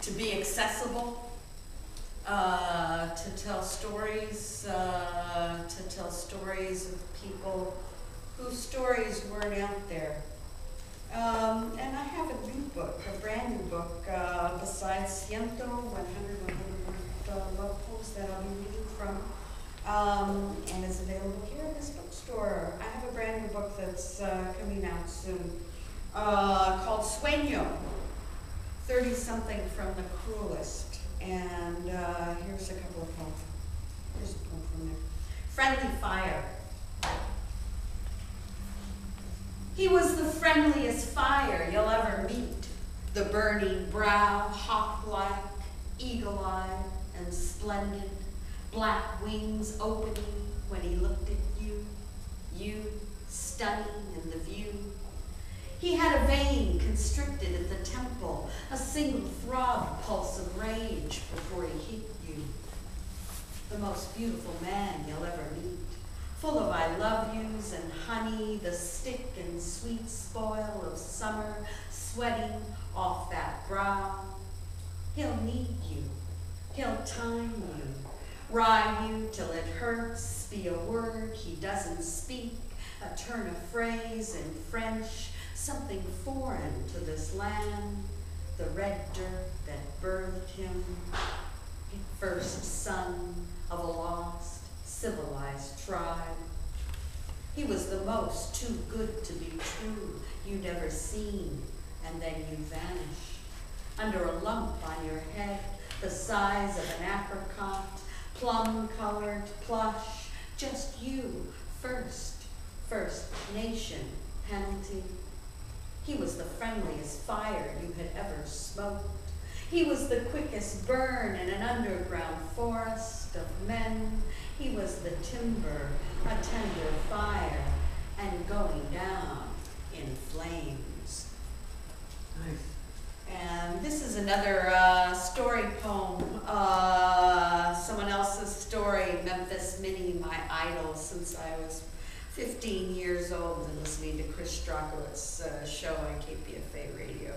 to be accessible, to tell stories of people whose stories weren't out there. And I have a new book, a brand new book, besides 100 love poems that I'll be reading from, and it's available here in this bookstore. I have a brand new book that's coming out soon, called Sueño, 30-something from the Cruelest. And here's a couple of poems. Here's a poem from there. Friendly Fire. He was the friendliest fire you'll ever meet, the burning brow, hawk-like, eagle-eyed and splendid, black wings opening when he looked at you stunning in the view. He had a vein constricted at the temple, a single throb pulse of rage before he hit you. The most beautiful man you'll ever meet, full of I love yous and honey, the stick and sweet spoil of summer sweating off that brow. He'll need you, he'll time you, ride you till it hurts, be a word he doesn't speak, a turn of phrase in French, something foreign to this land, the red dirt that birthed him, first son of a lost, civilized tribe. He was the most too good to be true you'd ever seen, and then you vanish. Under a lump on your head, the size of an apricot, plum-colored plush, just you, first nation penalty. He was the friendliest fire you had ever smoked. He was the quickest burn in an underground forest of men. He was the timber, a tender fire, and going down in flames. Nice. And this is another story poem, someone else's story, Memphis Minnie, my idol since I was 15 years old and listening to Chris Strokowitz's show on KPFA radio.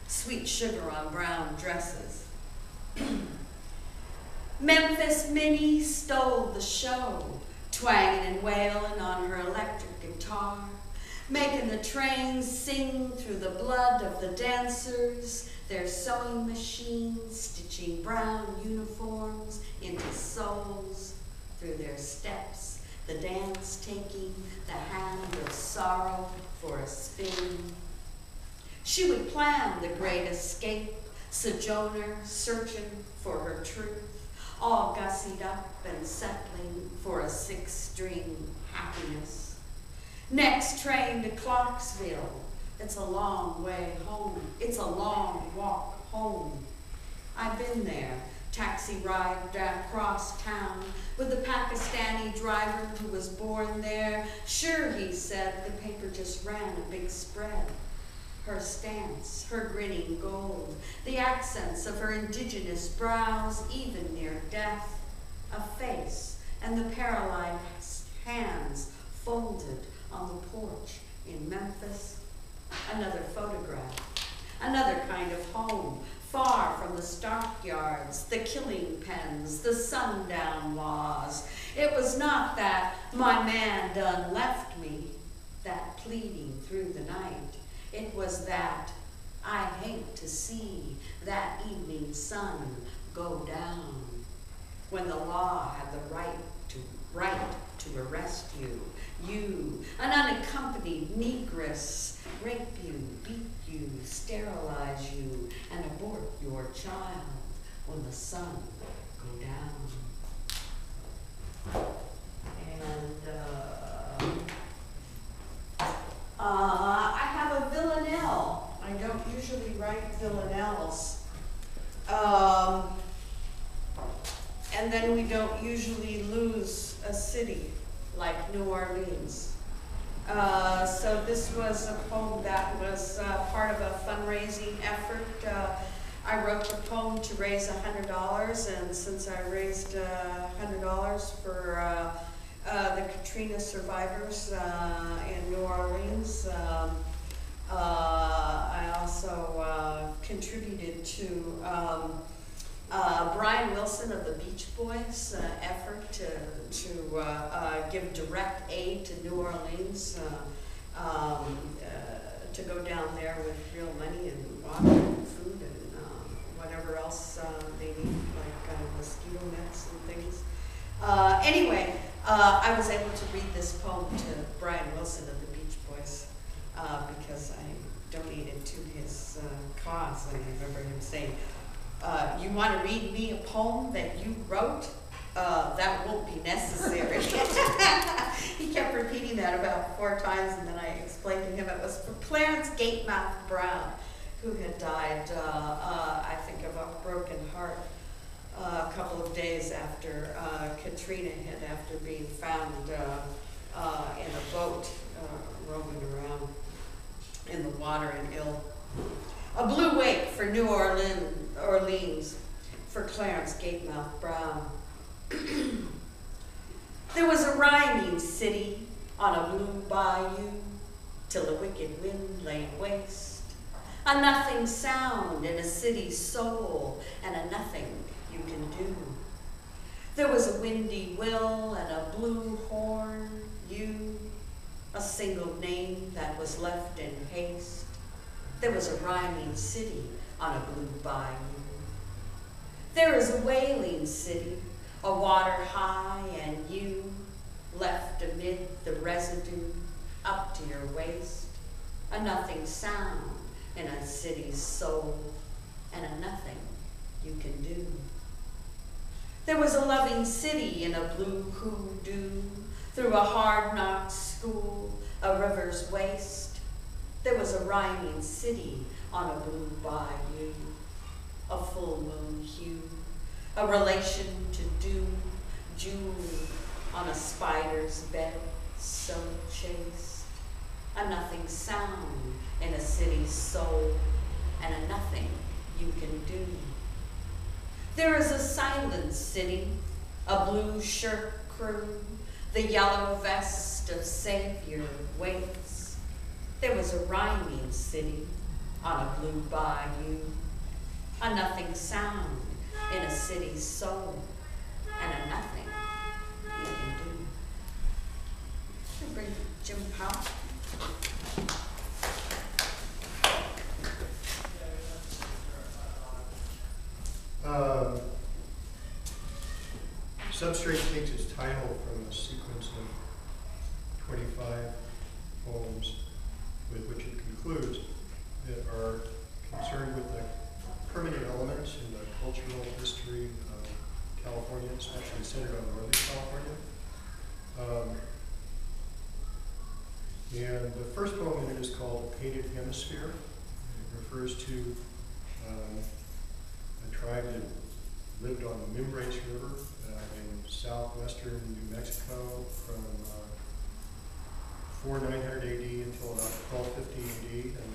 Sweet sugar on brown dresses. Memphis Minnie stole the show, twanging and wailing on her electric guitar, making the trains sing through the blood of the dancers, their sewing machines stitching brown uniforms into souls through their steps, the dance taking the hand of sorrow for a spin. She would plan the great escape, sojourner searching for her truth, all gussied up and settling for a six-string happiness. Next train to Clarksville, it's a long way home, it's a long walk home. I've been there, taxi ride across town with a Pakistani driver who was born there. Sure, he said, the paper just ran a big spread. Her stance, her grinning gold, the accents of her indigenous brows, even near death, a face, and the paralyzed hands folded on the porch in Memphis. Another photograph, another kind of home, far from the stockyards, the killing pens, the sundown laws. It was not that my man done left me, that pleading through the night. It was that I hate to see that evening sun go down, when the law had the right to arrest you, an unaccompanied negress, rape you, beat you, sterilize you, and abort your child when the sun go down. And I have a villanelle. I don't usually write villanelles. And then we don't usually lose a city like New Orleans. So this was a poem that was part of a fundraising effort. I wrote the poem to raise $100, and since I raised $100 for the Katrina survivors in New Orleans, I also contributed to Brian Wilson of the Beach Boys' effort to give direct aid to New Orleans, to go down there with real money and water and food and whatever else they need, like mosquito nets and things. Anyway, I was able to read this poem to Brian Wilson of the Beach Boys because I donated to his cause, and I remember him saying, you want to read me a poem that you wrote? That won't be necessary. He kept repeating that about 4 times, and then I explained to him it was for Clarence Gatemouth Brown, who had died, I think, of a broken heart a couple of days after Katrina hit, after being found in a boat roaming around in the water and ill. A blue wake for New Orleans for Clarence Gatemouth Brown. There was a rhyming city on a blue bayou till the wicked wind laid waste. A nothing sound in a city's soul and a nothing you can do. There was a windy will and a blue horn, you, a single name that was left in haste. There was a rhyming city on a blue bayou. There is a wailing city, a water high and you, left amid the residue up to your waist. A nothing sound in a city's soul and a nothing you can do. There was a loving city in a blue hoodoo, through a hard-knocked school, a river's waste. There was a rhyming city on a blue bayou, a full moon hue, a relation to dew, jewelry on a spider's bed, so chaste. A nothing sound in a city's soul, and a nothing you can do. There is a silent city, a blue shirt crew, the yellow vest of Savior waits. There was a rhyming city on a blue bayou, a nothing sound in a city's soul, and a nothing you can do. I'll bring Jim Powell. Substrate takes its title from a sequence of 25 poems with which it concludes that are concerned with the permanent elements in the cultural history of California, especially centered on Northern California. And the first poem in it is called Painted Hemisphere. It refers to a tribe that lived on the Mimbres River in southwestern New Mexico from 4900 AD until about 1250 AD, and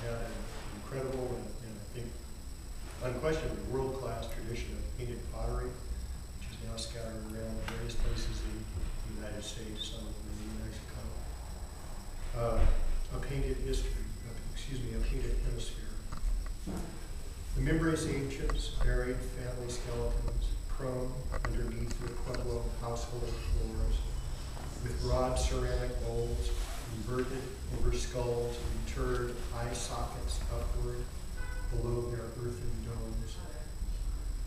had an incredible and I think unquestionably world-class tradition of painted pottery, which is now scattered around various places in the United States, some of them in New Mexico. A painted history, a painted hemisphere. The Mimbres ancients buried family skeletons prone underneath their Pueblo household floors, with broad ceramic bowls inverted over skulls and interred eye sockets upward below their earthen domes.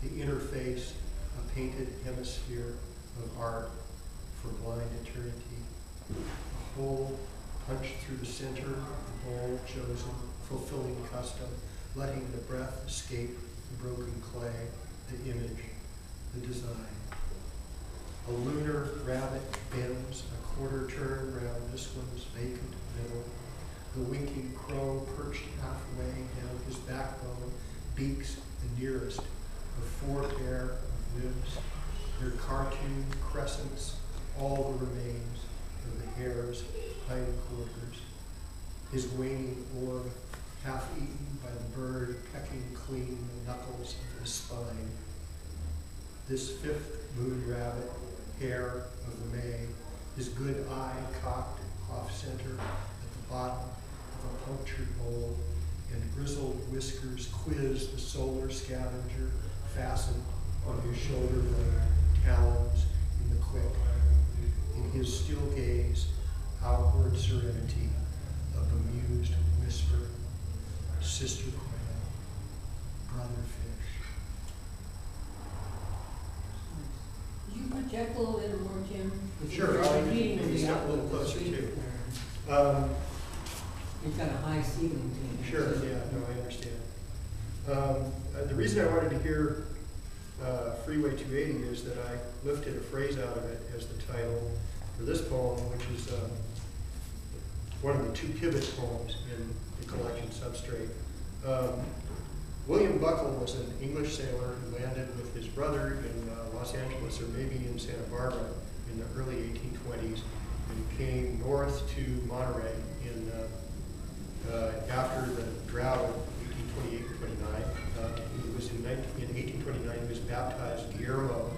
The interface, a painted hemisphere of art for blind eternity. A hole punched through the center of the bowl chosen, fulfilling custom, letting the breath escape the broken clay, the image, the design. A lunar rabbit bends a quarter turn round this one's vacant middle. The winking crow perched halfway down his backbone, beaks the nearest of 4 pair of ribs, their cartoon crescents, all the remains of the hare's hindquarters. His waning orb, half eaten by the bird, pecking clean the knuckles of his spine. This 5th moon rabbit, hare of the May, his good eye cocked off center at the bottom of a punctured bowl, and grizzled whiskers quiz the solar scavenger fastened on his shoulder blade, talons in the quick. In his still gaze, outward serenity, a bemused whisper, sister quail, brother fish. Could you project a little bit more, Jim? Sure, I'll maybe step a little closer too. You've got a high ceiling to it. Sure, yeah, no, I understand. The reason I wanted to hear Freeway 280 is that I lifted a phrase out of it as the title for this poem, which is one of the two pivot poems in the collection Substrate. William Buckle was an English sailor who landed with his brother in Los Angeles, or maybe in Santa Barbara, in the early 1820s, and came north to Monterey after the drought of 1828 and 29. He was in 1829, he was baptized Guillermo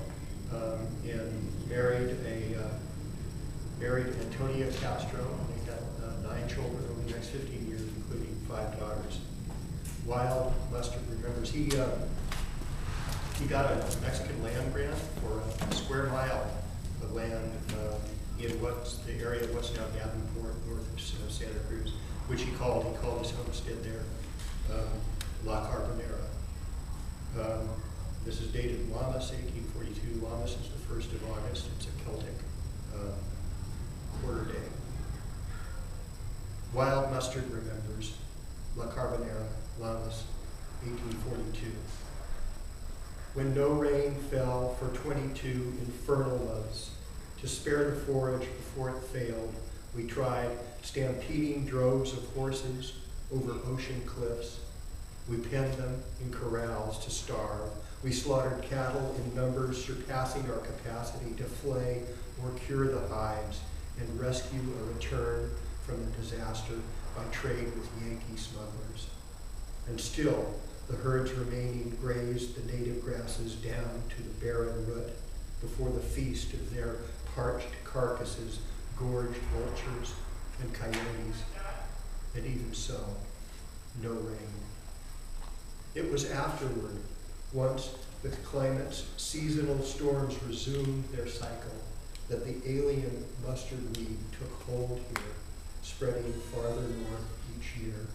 and married Antonia Castro. They had 9 children over the next 15 years, including 5 daughters. Wild Mustard remembers he got a Mexican land grant for a square mile of land in what's the area of what's now Davenport, north of Santa Cruz, which he called his homestead there, La Carbonera. This is dated Lammas, 1842. Lammas is the 1st of August. It's a Celtic quarter day. Wild Mustard remembers La Carbonera, Lammas, 1842. When no rain fell for 22 infernal months, to spare the forage before it failed, we tried stampeding droves of horses over ocean cliffs. We penned them in corrals to starve. We slaughtered cattle in numbers surpassing our capacity to flay or cure the hides and rescue a return from the disaster by trade with Yankee smugglers. And still, the herds remaining grazed the native grasses down to the barren root before the feast of their parched carcasses gorged vultures and coyotes. And even so, no rain. It was afterward, once the climate's seasonal storms resumed their cycle, that the alien mustard weed took hold here, spreading farther north each year.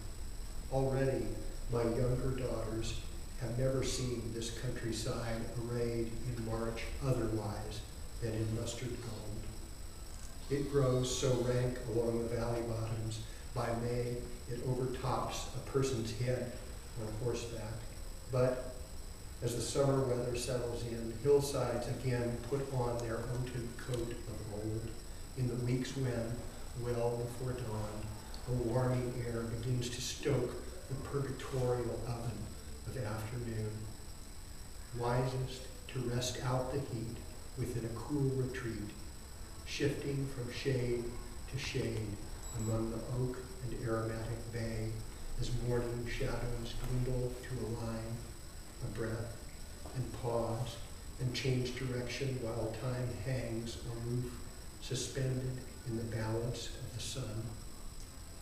Already, my younger daughters have never seen this countryside arrayed in March otherwise than in mustard gold. It grows so rank along the valley bottoms, by May it overtops a person's head on horseback. But as the summer weather settles in, hillsides again put on their oaten coat of old. In the weeks when, well before dawn, a warming air begins to stoke the purgatorial oven of afternoon. Wisest to rest out the heat within a cool retreat, shifting from shade to shade among the oak and aromatic bay as morning shadows dwindle to a line, a breath, and pause, and change direction while time hangs aloof, suspended in the balance of the sun.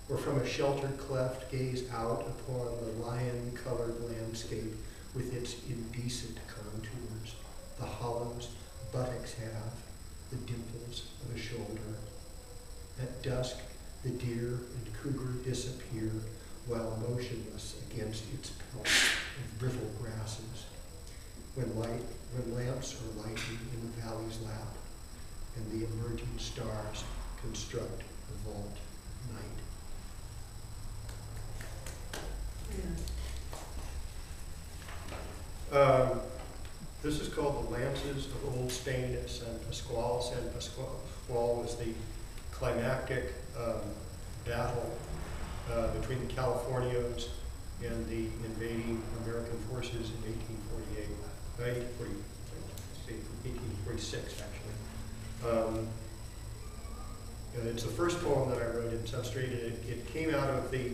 Or from a sheltered cleft gaze out upon the lion-colored landscape with its indecent contours, the hollows buttocks have, the dimples of a shoulder. At dusk, the deer and cougar disappear while motionless against its pelt of brittle grasses. When lamps are lighting in the valley's lap, and the emerging stars construct the vault of night. This is called The Lances of Old Spain at San Pascual. San Pascual was the climactic battle between the Californios and the invading American forces in 1846 actually. It's the first poem that I wrote in Substrate, and it came out of the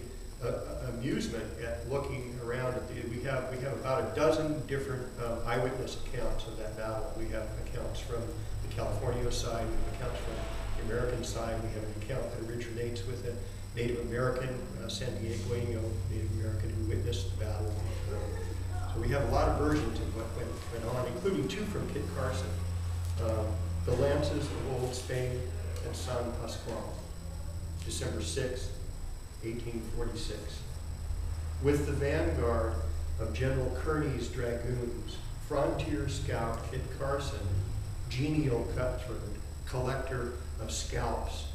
amusement at looking around at we have about a dozen different eyewitness accounts of that battle. We have accounts from the California side, we have accounts from the American side, we have an account that originates with Native American, San Diegoino Native American who witnessed the battle on the road. So we have a lot of versions of what went on, including two from Kit Carson. The Lances of Old Spain at San Pascual, December 6, 1846. With the vanguard of General Kearny's dragoons, frontier scout Kit Carson, genial cutthroat, collector of scalps,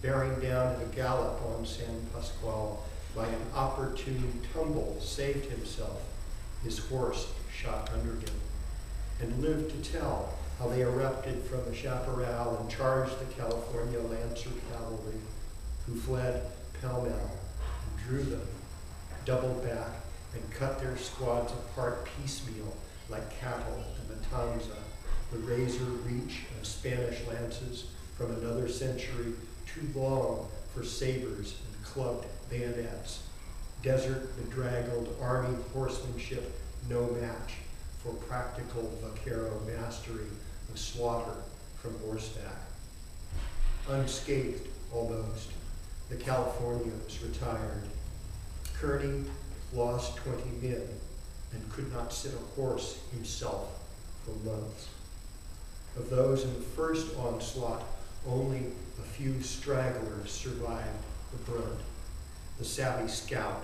bearing down at a gallop on San Pascual, by an opportune tumble saved himself, his horse shot under him, and lived to tell how they erupted from the chaparral and charged the California Lancer cavalry, who fled pell-mell and drew them, doubled back, and cut their squads apart piecemeal like cattle at Matanza, the razor reach of Spanish lances from another century too long for sabers and clubbed bayonets. Desert bedraggled army horsemanship no match for practical vaquero mastery of slaughter from horseback. Unscathed, almost, the Californios retired. Kearny lost 20 men and could not sit a horse himself for months. Of those in the first onslaught, only a few stragglers survived the brunt, the savvy scout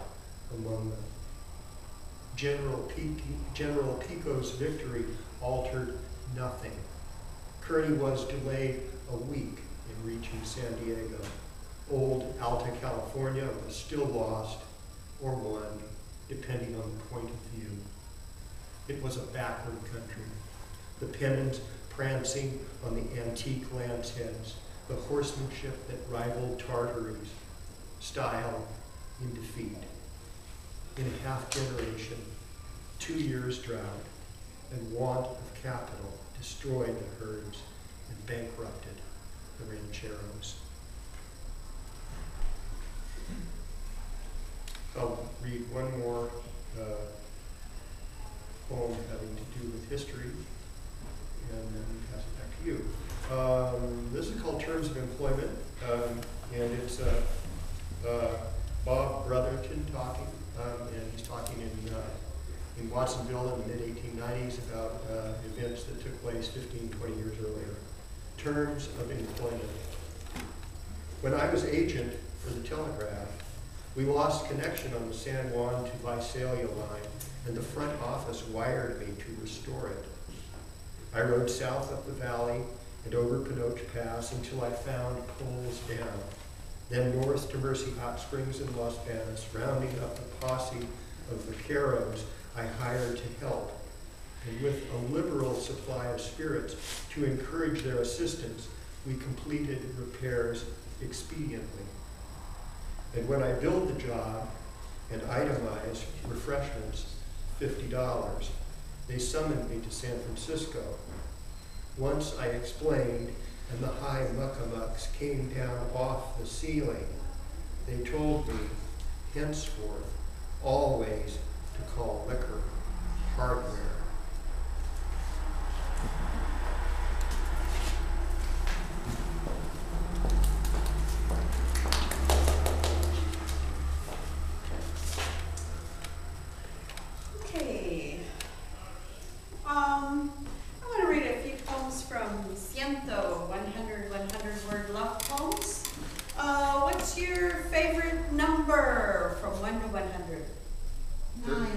among them. General Pico's victory altered nothing. Kearny was delayed a week in reaching San Diego. Old Alta California was still lost, or won, depending on the point of view. It was a backward country. The pennons prancing on the antique lance heads, the horsemanship that rivaled Tartary's, style in defeat. In a half generation, 2 years drought and want of capital destroyed the herds and bankrupted the rancheros. I'll read one more poem having to do with history, and then pass it back to you. This is called Terms of Employment, and it's Bob Brotherton talking, and he's talking in Watsonville in the mid-1890s about events that took place 15, 20 years earlier. Terms of employment. When I was agent for the telegraph, we lost connection on the San Juan to Visalia line, and the front office wired me to restore it. I rode south up the valley and over Pinoche Pass until I found poles down. Then north to Mercy Hot Springs in Los Banos, rounding up the posse of vaqueros I hired to help. And with a liberal supply of spirits to encourage their assistance, we completed repairs expediently. And when I billed the job and itemized refreshments, $50, they summoned me to San Francisco. Once I explained, and the high muckamucks came down off the ceiling, they told me, henceforth, always to call liquor hardware. Okay. I want to read a few poems from Ciento, 100 word love poems. What's your favorite number from 1 to 100? 9.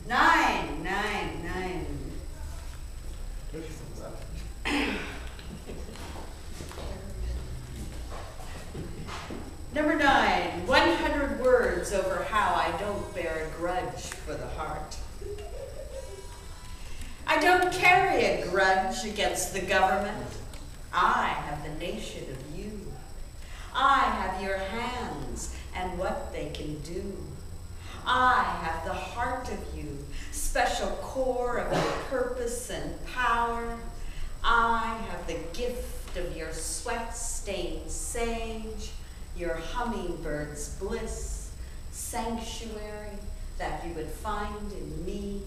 9. Number 9, 100 words over how I don't bear a grudge for the heart. I don't carry a grudge against the government. I have the nation of you. I have your hands and what they can do. I have the heart of you, special core of your purpose and power. I have the gift of your sweat-stained sage, your hummingbird's bliss, sanctuary that you would find in me.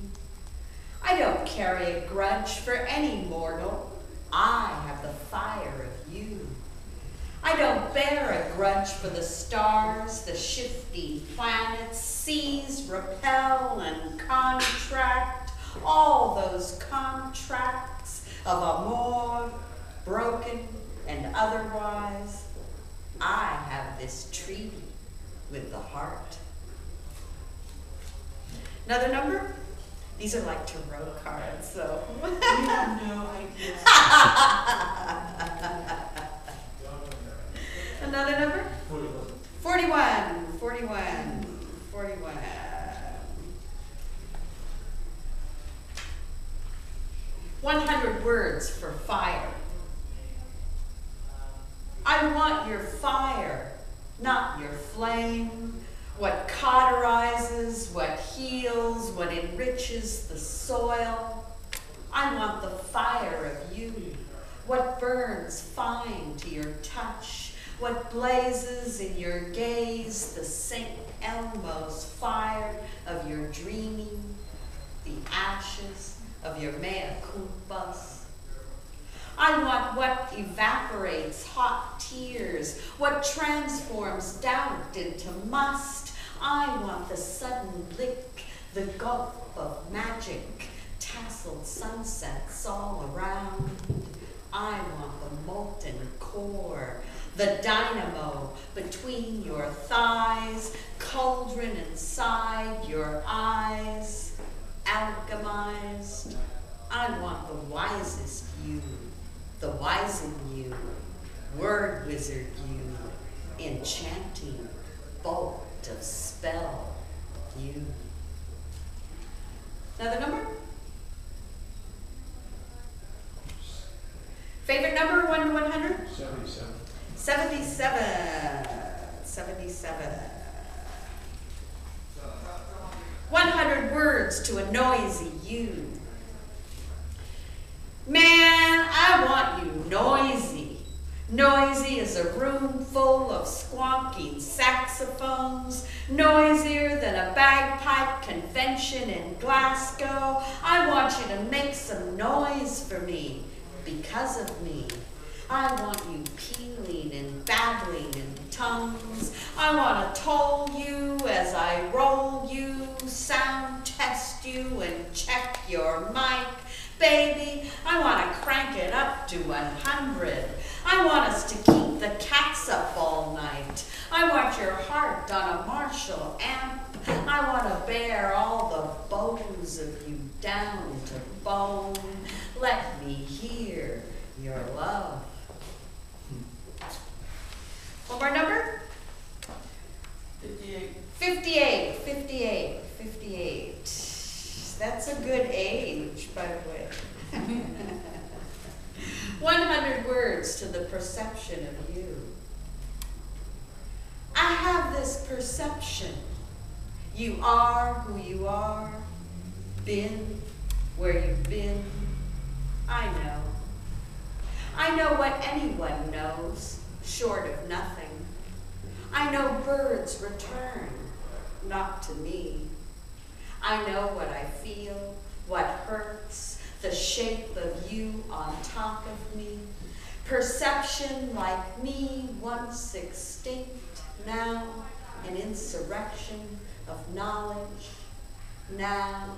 I don't carry a grudge for any mortal. I have the fire of you. I don't bear a grudge for the stars, the shifty planets, seas repel and contract, all those contracts of amour, broken and otherwise. I have this treaty with the heart. Another number? These are like tarot cards, so. We have no idea. Another number? 41. 100 words for fire. I want your fire, not your flame. What cauterizes, what heals, what enriches the soil. I want the fire of you. What burns fine to your touch. What blazes in your gaze, the St. Elmo's fire of your dreaming, the ashes of your mea culpas. I want what evaporates hot tears, what transforms doubt into must. I want the sudden lick, the gulp of magic, tasseled sunsets all around. I want the molten core, the dynamo between your thighs, cauldron inside your eyes, alchemized. I want the wisest you, the wizened you, word wizard you, enchanting bolt of spell you. Another number? Favorite number, 1 to 100? 77. 77. 100 words to a noisy you. Man, I want you noisy. Noisy as a room full of squonking saxophones, noisier than a bagpipe convention in Glasgow. I want you to make some noise for me, because of me. I want you pealing and babbling in tongues. I want to toll you as I roll you, sound test you and check your mic. Baby, I want to crank it up to 100. I want us to keep the cats up all night. I want your heart on a Marshall amp. I want to bear all the bones of you down to bone. Let me hear your love. One more number? 58. 58. That's a good age, by the way. 100 words to the perception of you. I have this perception. You are who you are, been where you've been. I know. I know what anyone knows, short of nothing. I know birds return, not to me. I know what I feel, what hurts, the shape of you on top of me. Perception like me, once extinct, now an insurrection of knowledge. Now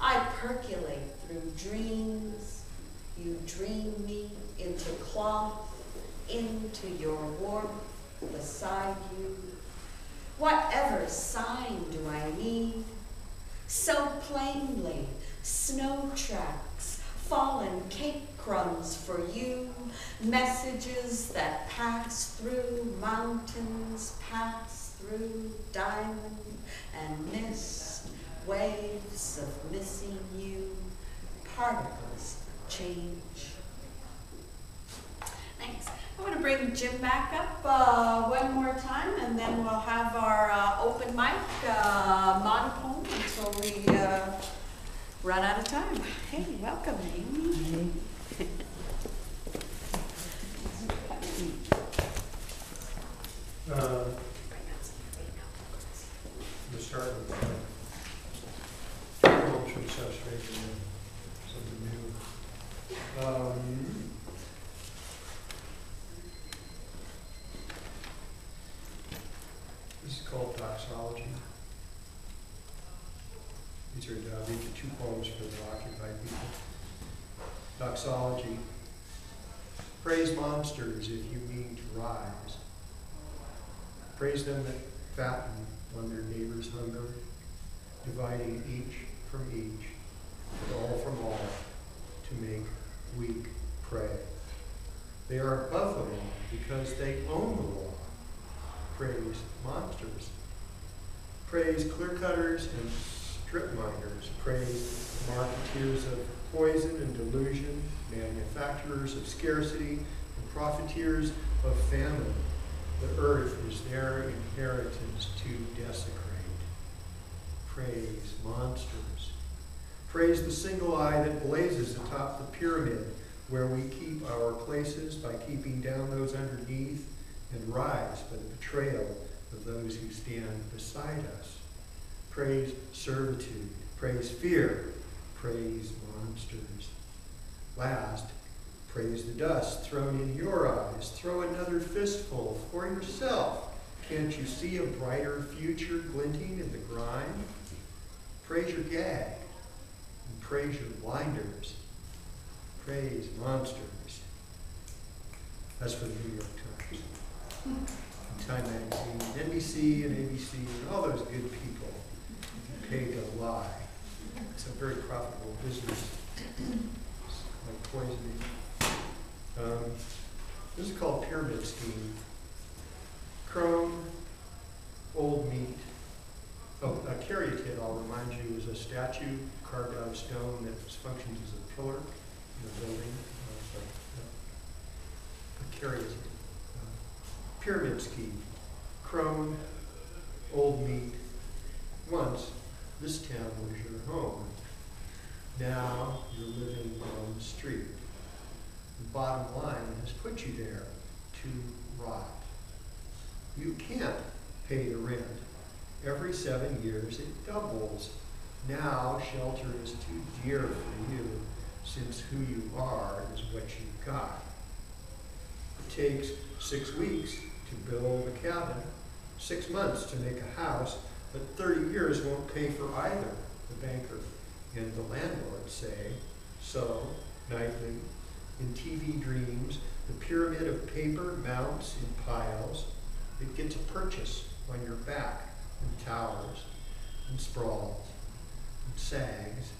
I percolate through dreams. You dream me into cloth, into your warmth beside you. Whatever sign do I need? So plainly, snow tracks, fallen cake crumbs for you, messages that pass through mountains, pass through diamond and mist, waves of missing you, particles change. Thanks. I want to bring Jim back up one more time, and then we'll have our open mic monotone until we run out of time. Hey, welcome, Amy. We'll start with culture substrate and something new. called Doxology. These are two poems for the occupied people. Doxology. Praise monsters if you mean to rise. Praise them that fatten on their neighbor's hunger, dividing each from each, and all from all, to make weak prey. They are above the law because they own the law. Praise monsters. Praise clear-cutters and strip-miners. Praise marketeers of poison and delusion, manufacturers of scarcity, and profiteers of famine. The earth is their inheritance to desecrate. Praise monsters. Praise the single eye that blazes atop the pyramid, where we keep our places by keeping down those underneath and rise by the betrayal of those who stand beside us. Praise servitude. Praise fear. Praise monsters. Last, praise the dust thrown in your eyes. Throw another fistful for yourself. Can't you see a brighter future glinting in the grime? Praise your gag and praise your blinders. Praise monsters. That's for the New York Times, and Time Magazine, NBC and ABC, and all those good people paid to lie. It's a very profitable business. It's like poisoning. This is called Pyramid Scheme. Chrome, old meat. Oh, a caryatid, I'll remind you, is a statue carved out of stone that functions as a pillar in a building. A caryatid. Pyramid scheme. Chrome, old meat. Once, this town was your home. Now, you're living on the street. The bottom line has put you there to rot. You can't pay the rent. Every 7 years it doubles. Now shelter is too dear for you, since who you are is what you've got. It takes 6 weeks to build a cabin, 6 months to make a house, but 30 years won't pay for either, the banker and the landlord say. So, nightly, in TV dreams, the pyramid of paper mounts in piles. It gets a purchase on your back and towers and sprawls and sags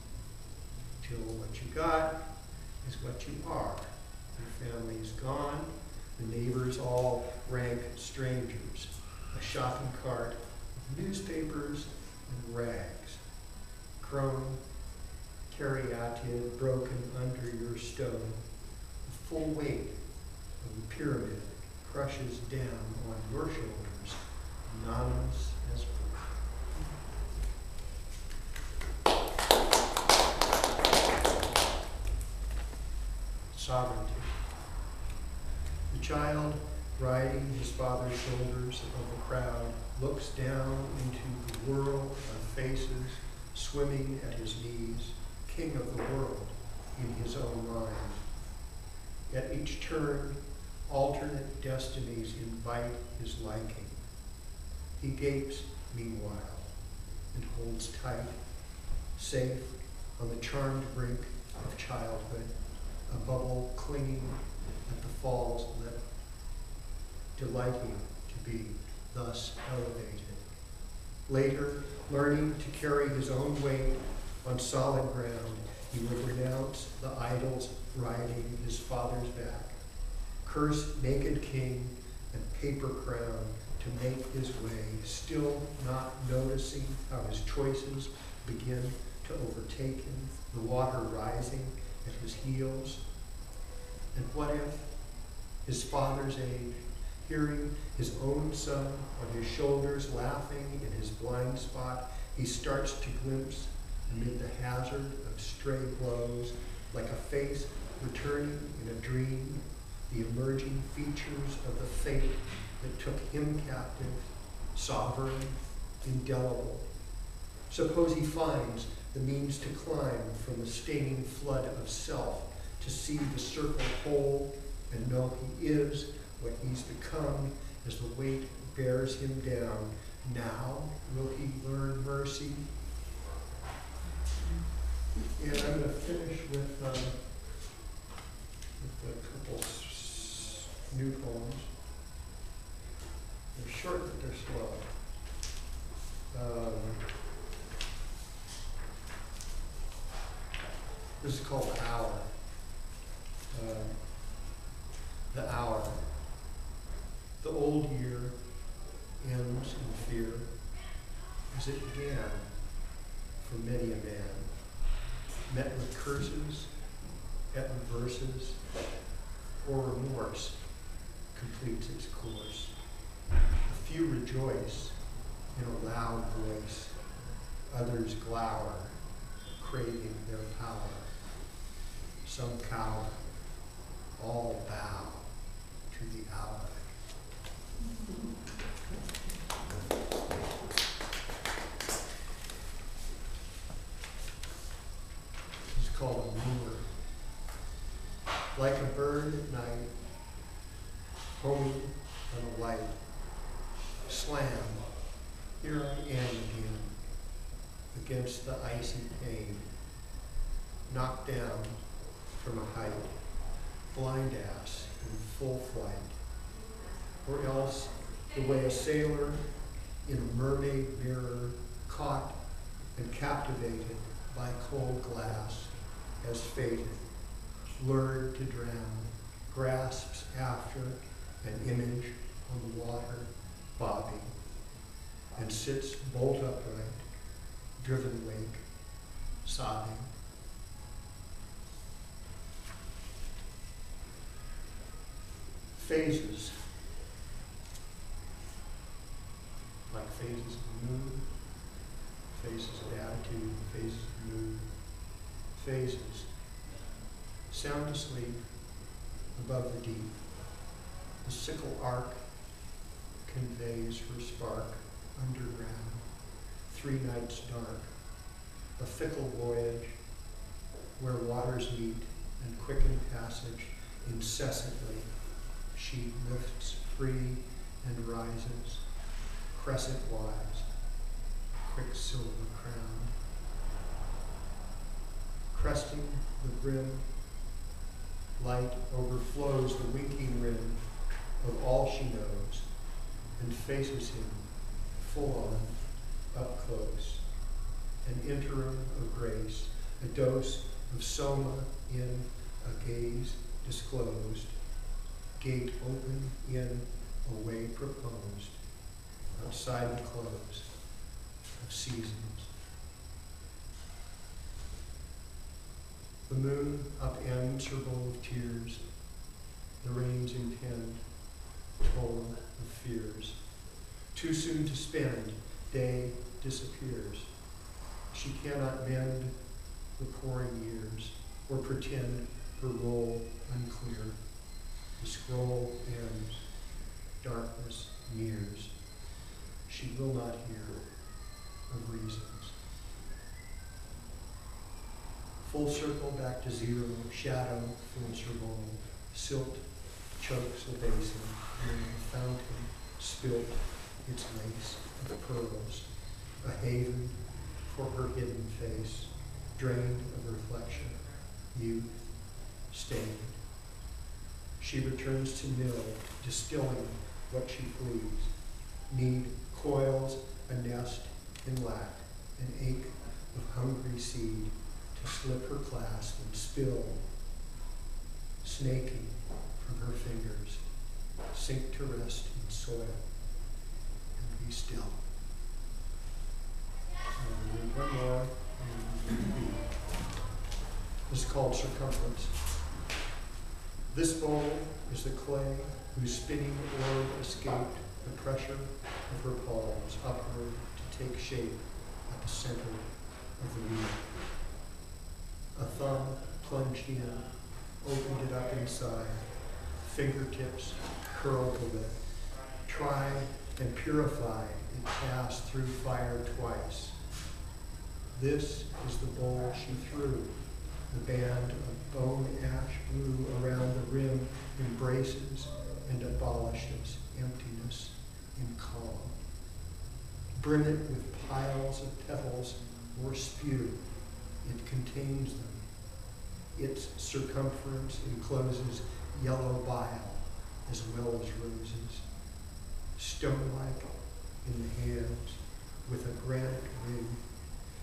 till what you got is what you are. Your family's gone, the neighbors all rank strangers, a shopping cart of newspapers and rags. Chrome, caryatid broken under your stone, the full weight of the pyramid crushes down on your shoulders, anonymous as birth. Sovereignty. The child, riding his father's shoulders above the crowd, looks down into the whirl of faces swimming at his knees, king of the world in his own mind. At each turn, alternate destinies invite his liking. He gapes, meanwhile, and holds tight, safe on the charmed brink of childhood, a bubble clinging at the fall's lip, delighting to be thus elevated. Later, learning to carry his own weight on solid ground, he would renounce the idols riding his father's back, curse naked king and paper crown to make his way, still not noticing how his choices begin to overtake him, the water rising at his heels. And what if, his father's age, hearing his own son on his shoulders laughing in his blind spot, he starts to glimpse amid the hazard of stray blows, like a face returning in a dream, the emerging features of the fate that took him captive, sovereign, indelible. Suppose he finds the means to climb from the staining flood of self, to see the circle whole and know he is what he's become as the weight bears him down, Now will he learn mercy? And I'm going to finish with a couple new poems. They're short, but they're slow. This is called The Hour. The Hour. The old year ends in fear, as it began for many a man, met with curses, at reverses, or remorse completes its course. A few rejoice in a loud voice, others glower, craving their power. Some cower, all bow to the hour. It's called a moor. Like a bird at night, homing on a light, slam, here I am again, against the icy pane, knocked down from a height, blind ass in full flight, or else the way a sailor in a mermaid mirror, caught and captivated by cold glass, as fated, lured to drown, grasps after an image on the water, bobbing, and sits bolt upright, driven wake, sobbing. Phases, like phases of the moon, phases of attitude, phases of mood, phases. Sound asleep above the deep. The sickle arc conveys her spark underground, 3 nights dark. A fickle voyage where waters meet and quicken passage incessantly. She lifts free and rises, crescent-wise, quicksilver crown. Cresting the brim, light overflows the winking rim of all she knows and faces him full on, up close. An interim of grace, a dose of soma in a gaze disclosed, gate open in a way proposed, outside the close of seasons. The moon upends her bowl of tears, the rains intend toll of fears. Too soon to spend, day disappears. She cannot mend the pouring years, or pretend her role unclear. The scroll ends, darkness nears. She will not hear of reasons. Full circle back to zero, shadow fills her bowl. Silt chokes a basin, and the fountain spilt its lace of pearls. A haven for her hidden face, drained of reflection, mute, stained. She returns to mill, distilling what she flees. Need coils a nest in lack, an ache of hungry seed to slip her clasp and spill, snaking from her fingers, sink to rest in soil and be still. One more. This is called Circumference. This bowl is the clay whose spinning orb escaped the pressure of her palms upward to take shape at the center of the wheel. A thumb plunged in, opened it up inside, fingertips curled the lip. Tried and purified, it passed through fire twice. This is the bowl she threw. The band of bone ash blue around the rim embraces and abolishes emptiness in calm. Brim it with piles of petals or spew. It contains them. Its circumference encloses yellow bile as well as roses. Stone-like in the hands with a granite ring,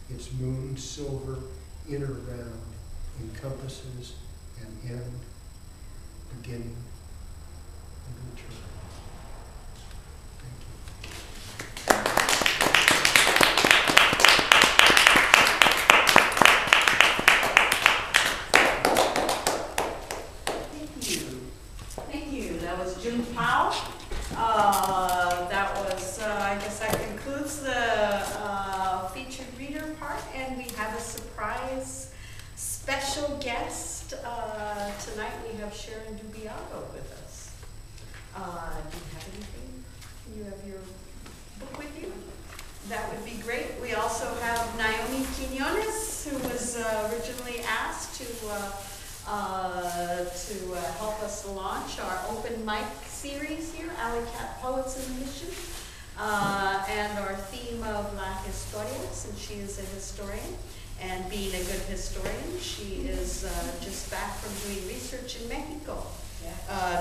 its moon silver inner round encompasses an end, beginning, and return. Thank you. Thank you. That was Jim Powell. I guess that concludes the featured reader part, and we have a surprise special guest. Tonight we have Sharon Dubiago with us. Do you have anything? You have your book with you? That would be great. We also have Naomi Quinones, who was originally asked to help us launch our open mic series here, Alley Cat Poets in the Mission, and our theme of La Historias, and she is a historian. And being a good historian, she is just back from doing research in Mexico,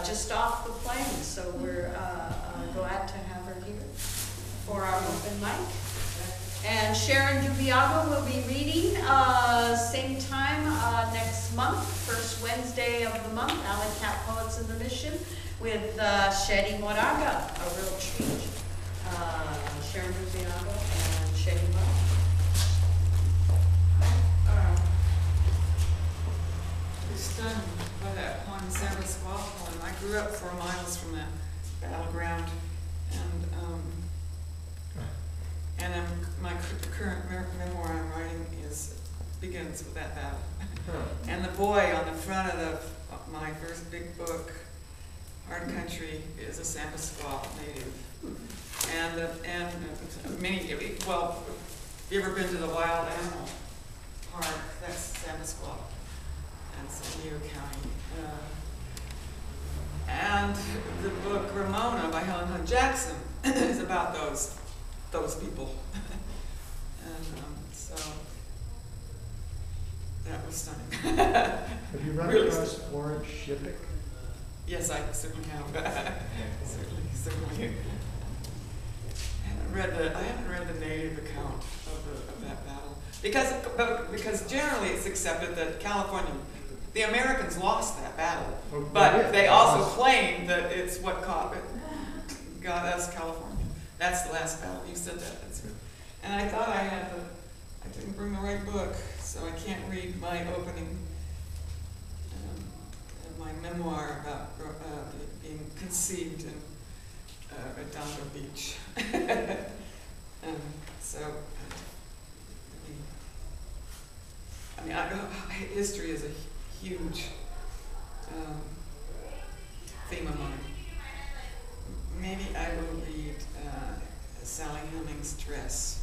just off the plane. So we're glad to have her here for our open mic. And Sharon Dubiago will be reading same time next month, first Wednesday of the month, Alley Cat Poets in the Mission, with Sherry Moraga, a real treat. Sharon Dubiago and Sherry Moraga. Stunned by that Juan Sabas poem. I grew up 4 miles from that battleground, and my current memoir I'm writing begins with that battle. And the boy on the front of my first big book, Hard Country, is a San Pasqual native. And many, well, have you ever been to the Wild Animal Park? That's San Pasqual. And San Diego County. And the book Ramona by Helen Hunt Jackson is about those people. And so that was stunning. Have you run Really across Florence Shippick? Yes, I certainly have. certainly. I haven't read the native account of that battle because generally it's accepted that the Americans lost that battle, but they also claim that it's what got us California. That's the last battle. You said that. That's good. And I thought I didn't bring the right book, so I can't read my opening, my memoir about being conceived in Redondo Beach. And so, history is a huge theme of mine. Maybe I will read Sally Hemings' Dress.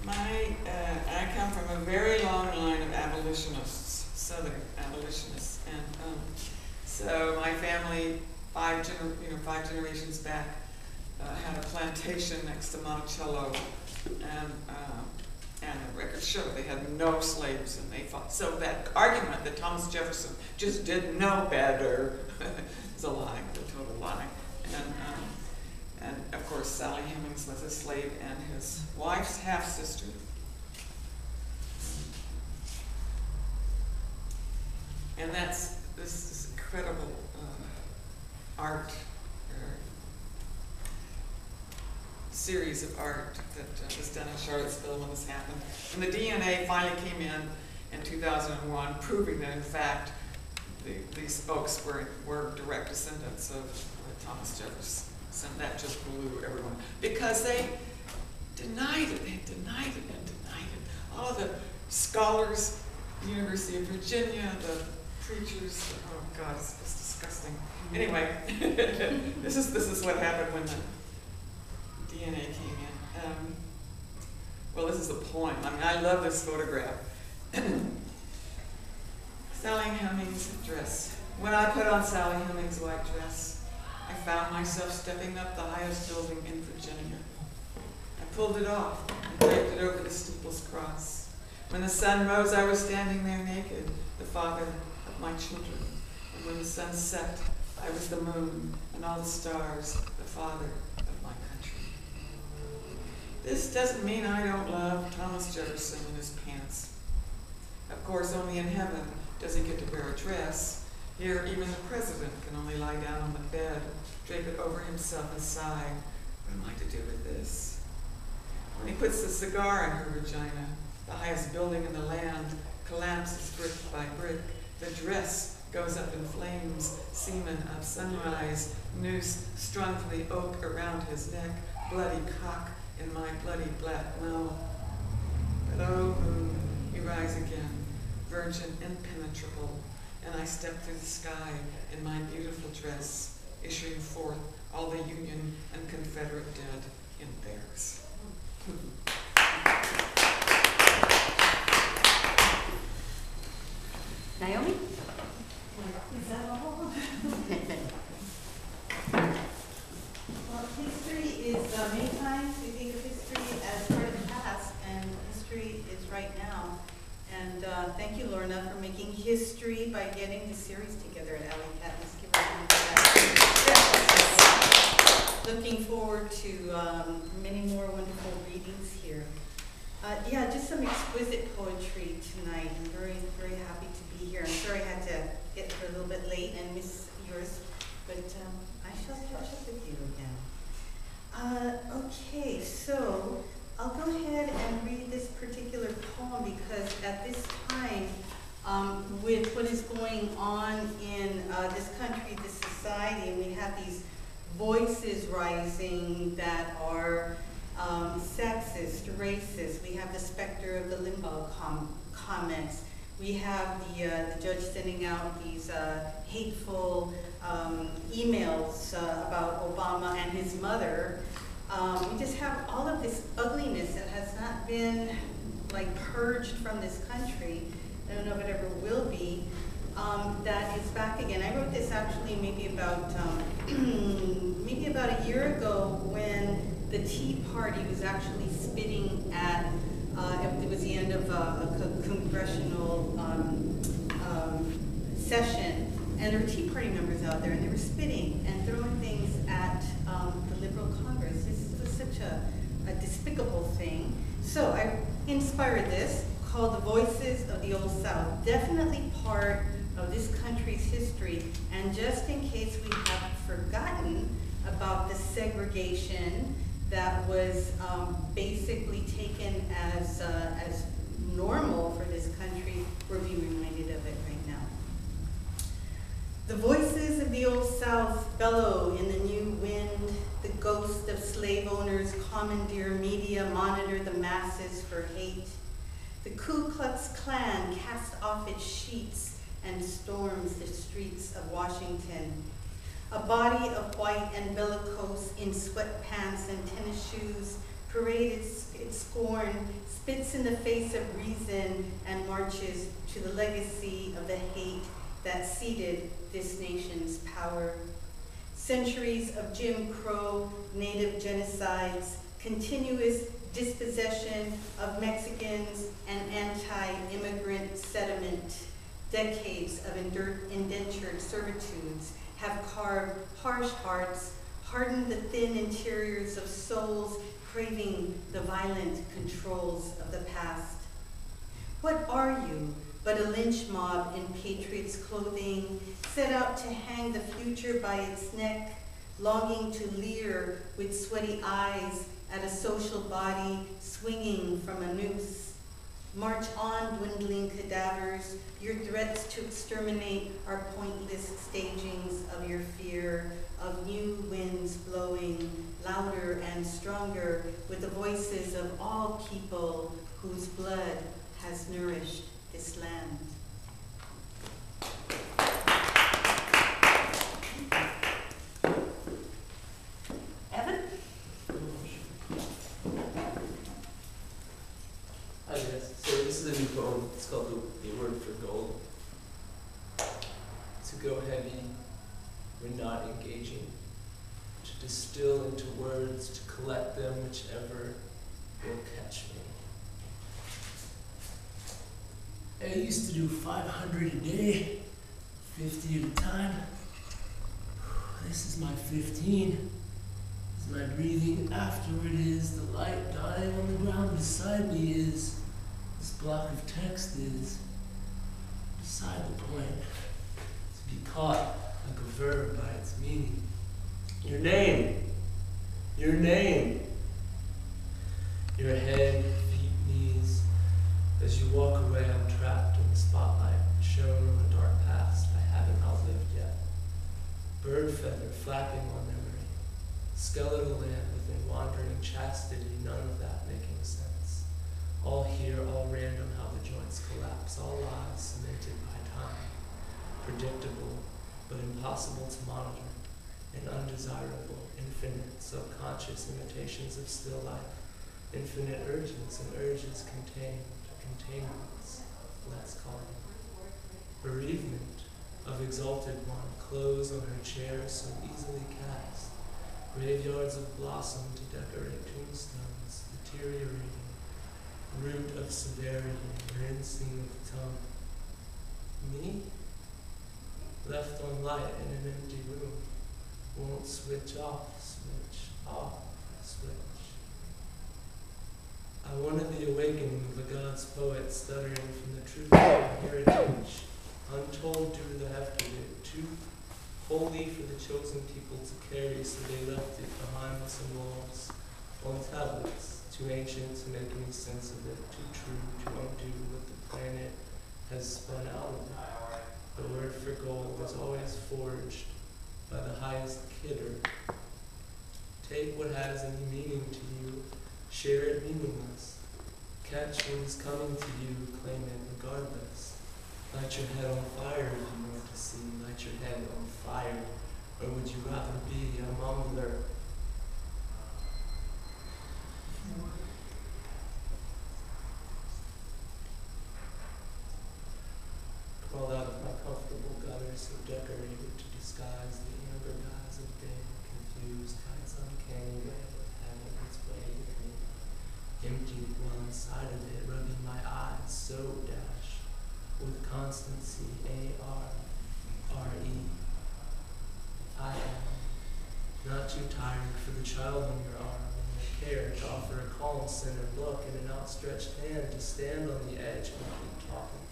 I come from a very long line of abolitionists, Southern abolitionists, and so my family, 5 generations back, had a plantation next to Monticello, and the records show they had no slaves, and they fought. So that argument that Thomas Jefferson just did no better is a lie, a total lie. And of course, Sally Hemings was a slave, and his wife's half-sister. And this is incredible art, series of art that was done in Charlottesville when this happened. And the DNA finally came in 2001, proving that in fact these folks were direct descendants of Thomas Jefferson. That just blew everyone, because they denied it. They denied it and denied it. All of the scholars, the University of Virginia, the preachers. Oh God, it's disgusting. Anyway, this is what happened when the DNA came in. Well, this is a poem. I mean, I love this photograph. Sally Hemings' dress. When I put on Sally Hemings' white dress, I found myself stepping up the highest building in Virginia. I pulled it off and draped it over the steeple's cross. When the sun rose, I was standing there naked, the father of my children. And when the sun set, I was the moon and all the stars, the father of my country. This doesn't mean I don't love Thomas Jefferson and his pants. Of course, only in heaven does he get to wear a dress. Here, even the president can only lie down on the bed, drape it over himself and sigh, what am I to do with this? When he puts the cigar in her vagina, the highest building in the land collapses brick by brick. The dress goes up in flames, semen of sunrise, noose strung from the oak around his neck, bloody cock in my bloody black mouth. But oh, moon, you rise again, virgin impenetrable, and I step through the sky in my beautiful dress, issuing forth all the Union and Confederate dead in theirs. Naomi? Is that all? Well, history is, many times we think of history as part of the past, and history is right now. And thank you, Lorna, for making history by getting the series together at Alley Cat. Let's give her a hand for that. Looking forward to many more wonderful readings here. Yeah, just some exquisite poetry tonight. I'm very, very happy to be here. I'm sorry I had to get here a little bit late and miss yours, but I shall catch up with you again. Okay, so I'll go ahead and read this particular poem because at this time, with what is going on in this country, this society, and we have these voices rising that are sexist, racist. We have the specter of the limbo comments. We have the judge sending out these hateful emails about Obama and his mother. We just have all of this ugliness that has not been like purged from this country. I don't know if it ever will be. That is back again. I wrote this actually maybe about a year ago when the Tea Party was actually spitting at, it was the end of a congressional session, and there were Tea Party members out there, and they were spitting and throwing things at the Liberal Congress. This was such a despicable thing. So I inspired this, called The Voices of the Old South. Definitely part of this country's history, and just in case we have forgotten about the segregation that was basically taken as normal for this country, we're being reminded of it right now. The voices of the Old South bellow in the new wind. The ghost of slave owners commandeer media, monitor the masses for hate. The Ku Klux Klan casts off its sheets and storms the streets of Washington. A body of white and bellicose in sweatpants and tennis shoes parades its scorn, spits in the face of reason, and marches to the legacy of the hate that seeded this nation's power. Centuries of Jim Crow, native genocides, continuous dispossession of Mexicans, and anti-immigrant sentiment, decades of indentured servitudes have carved harsh hearts, hardened the thin interiors of souls craving the violent controls of the past. What are you but a lynch mob in patriots' clothing, set out to hang the future by its neck, longing to leer with sweaty eyes at a social body swinging from a noose? March on, dwindling cadavers. Your threats to exterminate are pointless stagings of your fear, of new winds blowing louder and stronger with the voices of all people whose blood has nourished this land. Evan? Hi guys. So this is a new poem. It's called The Word for Gold. To go heavy, we're not engaging. to distill into words, to collect them, whichever will catch me. I used to do 500 a day, 50 at a time. This is my 15. Is my breathing afterward is the light dying on the ground beside me is this block of text is beside the point. To be caught like a verb by its meaning. Your name. Your name. Your head, feet, knees. As you walk away, I'm trapped in the spotlight, shown on a dark past I haven't outlived yet. Bird feather flapping on memory. Skeletal land within wandering chastity, none of that making sense. All here, all random, how the joints collapse, all lies cemented by time. Predictable, but impossible to monitor, and undesirable, infinite, subconscious imitations of still life. Infinite urges and urges contained, containments, let's call them. Bereavement of exalted one, clothes on her chair so easily cast. Graveyards of blossom to decorate tombstones, deteriorating. Root of severity, rinsing of tongue. Me? Left on light in an empty room. Won't switch off, switch off, switch. I wanted the awakening of a God's poet stuttering from the truth of my heritage. Untold due to the heft of it, too holy for the chosen people to carry, so they left it behind some walls, on tablets, too ancient to make any sense of it, too true to undo what the planet has spun out of it. The word for gold was always forged by the highest kidder. Take what has any meaning to you, share it meaningless. Catch what is coming to you, claim it regardless. Light your head on fire if you want to see. Light your head on fire. Or would you rather be a mumbler? Crawl out of my comfortable gutter so decorated to disguise the amber guise of being confused by its uncanny way of having its way with me. Emptied one side of it, rubbing my eyes so dash with constancy, A-R-R-E. I am not too tired for the child on your arm and your care to offer a calm centered look and an outstretched hand to stand on the edge and keep talking.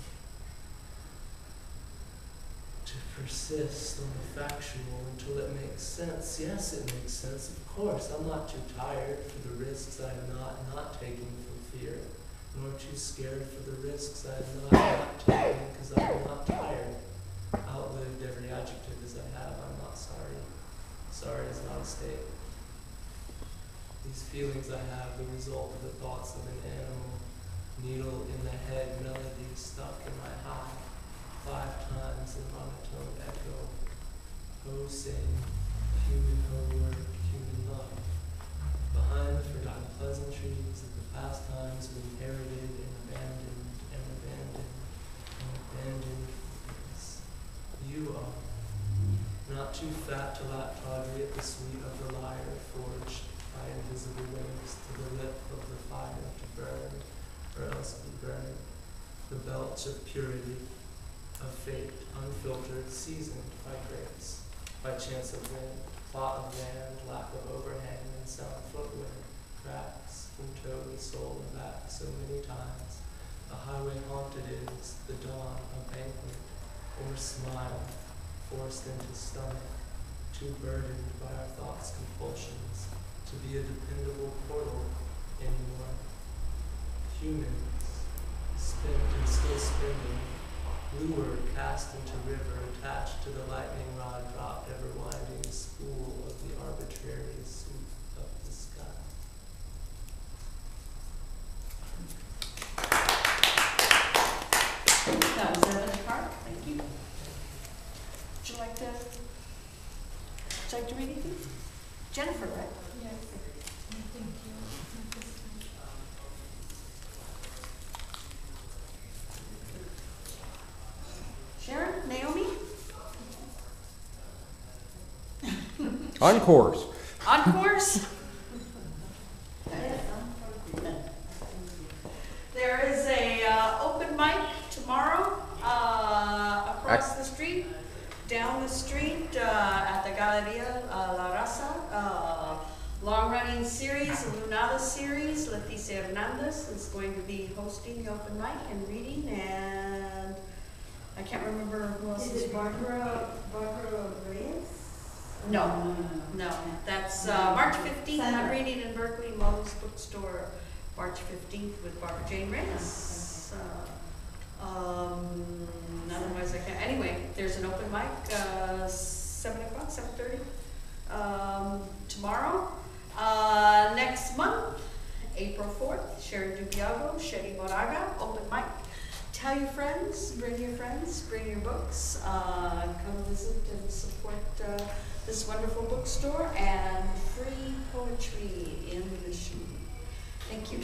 To persist on the factual until it makes sense. Yes, it makes sense, of course. I'm not too tired for the risks I'm not taking from fear, nor too scared for the risks I'm not taking because I'm not tired. Outlived every adjective as I have. I'm not sorry. Sorry is not a state. These feelings I have, the result of the thoughts of an animal, needle in the head, melody stuck in my hide. 5 times in monotone echo. Oh, sing, human homework, human love. Behind the forgotten pleasantries of the past times we inherited and abandoned and abandoned and abandoned things. You are not too fat to lap tawdry at the sweet of the lyre, forged by invisible wings to the lip of the fire to burn, or else be burned. The belch of purity, of fate, unfiltered, seasoned by grace, by chance of wind, plot of land, lack of overhang, and sound footwear, cracks from toe to sole and back so many times. A highway haunted is the dawn, a banquet, or smile, forced into stomach, too burdened by our thoughts' compulsions, to be a dependable portal anymore. Humans, spent and still spinning, lure cast into river, attached to the lightning rod, dropped ever winding spool of the arbitrary sweep of the sky. That was Evan Park. Thank you. Would you like to read anything? Jennifer, right? Yes. Thank you. Sharon, Naomi? On course. course. There is a open mic tomorrow across the street, down the street at the Galeria La Raza. Long-running series, a Lunada series. Leticia Hernandez is going to be hosting the open mic and reading, and I can't remember who else is. Barbara Reyes? No. That's March 15th. I'm reading in Berkeley, Mo's Bookstore, March 15th with Barbara Jane Reyes. Otherwise I can't. Anyway, there's an open mic, 7 o'clock, 7:30 tomorrow. Next month, April 4th, Sharon Dubiago, Shetty Moraga, open mic. Tell your friends, bring your books, come visit and support this wonderful bookstore, and free poetry in the mission. Thank you.